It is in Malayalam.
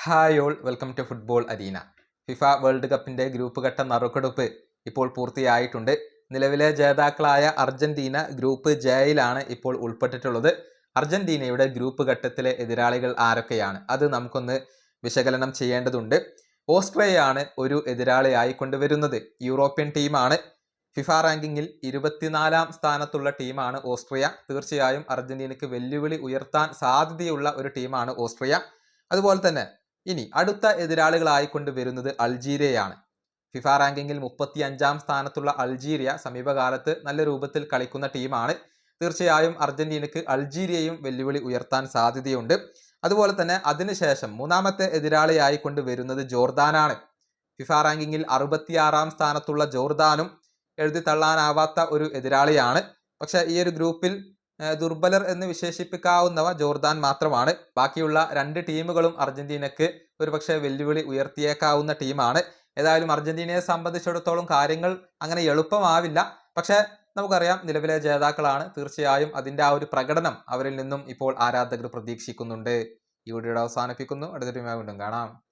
Hi all, welcome to football arena. FIFA world കപ്പിന്റെ ഗ്രൂപ്പ് ഘട്ട നറുക്കെടുപ്പ് ഇപ്പോൾ പൂർത്തിയായിട്ടുണ്ട്. നിലവിലെ ജേതാക്കളായ അർജന്റീന ഗ്രൂപ്പ് ജെയിലാണ് ഇപ്പോൾ ഉൾപ്പെട്ടിട്ടുള്ളത്. അർജന്റീനയുടെ ഗ്രൂപ്പ് ഘട്ടത്തിലെ എതിരാളികൾ ആരൊക്കെയാണ്, അത് നമുക്കൊന്ന് വിശകലനം ചെയ്യേണ്ടതുണ്ട്. ഓസ്ട്രിയയാണ് ഒരു എതിരാളിയായി കൊണ്ടുവരുന്നത്. യൂറോപ്യൻ ടീമാണ്. ഫിഫ റാങ്കിങ്ങിൽ 24-ാം സ്ഥാനത്തുള്ള ടീമാണ് ഓസ്ട്രിയ. തീർച്ചയായും അർജന്റീനയ്ക്ക് വെല്ലുവിളി ഉയർത്താൻ സാധ്യതയുള്ള ഒരു ടീമാണ് ഓസ്ട്രിയ. അതുപോലെ തന്നെ ഇനി അടുത്ത എതിരാളികളായിക്കൊണ്ട് വരുന്നത് അൾജീരിയയാണ്. ഫിഫ റാങ്കിങ്ങിൽ 35-ാം സ്ഥാനത്തുള്ള അൾജീരിയ സമീപകാലത്ത് നല്ല രൂപത്തിൽ കളിക്കുന്ന ടീമാണ്. തീർച്ചയായും അർജന്റീനയ്ക്ക് അൾജീരിയയും വെല്ലുവിളി ഉയർത്താൻ സാധ്യതയുണ്ട്. അതുപോലെ തന്നെ അതിനുശേഷം മൂന്നാമത്തെ എതിരാളിയായിക്കൊണ്ട് വരുന്നത് ജോർദാനാണ്. ഫിഫ റാങ്കിങ്ങിൽ 66-ാം സ്ഥാനത്തുള്ള ജോർദാനും എഴുതി തള്ളാനാവാത്ത ഒരു എതിരാളിയാണ്. പക്ഷെ ഈ ഒരു ഗ്രൂപ്പിൽ ദുർബലർ എന്ന് വിശേഷിപ്പിക്കാവുന്നവ ജോർദാൻ മാത്രമാണ്. ബാക്കിയുള്ള രണ്ട് ടീമുകളും അർജന്റീനയ്ക്ക് ഒരുപക്ഷെ വെല്ലുവിളി ഉയർത്തിയേക്കാവുന്ന ടീമാണ്. ഏതായാലും അർജന്റീനയെ സംബന്ധിച്ചിടത്തോളം കാര്യങ്ങൾ അങ്ങനെ എളുപ്പമാവില്ല. പക്ഷെ നമുക്കറിയാം, നിലവിലെ ജേതാക്കളാണ്. തീർച്ചയായും അതിൻ്റെ ആ ഒരു പ്രകടനം അവരിൽ നിന്നും ഇപ്പോൾ ആരാധകർ പ്രതീക്ഷിക്കുന്നുണ്ട്. ഈ വീഡിയോ അവസാനിപ്പിക്കുന്നു. അടുത്ത ടീമായി വീണ്ടും കാണാം.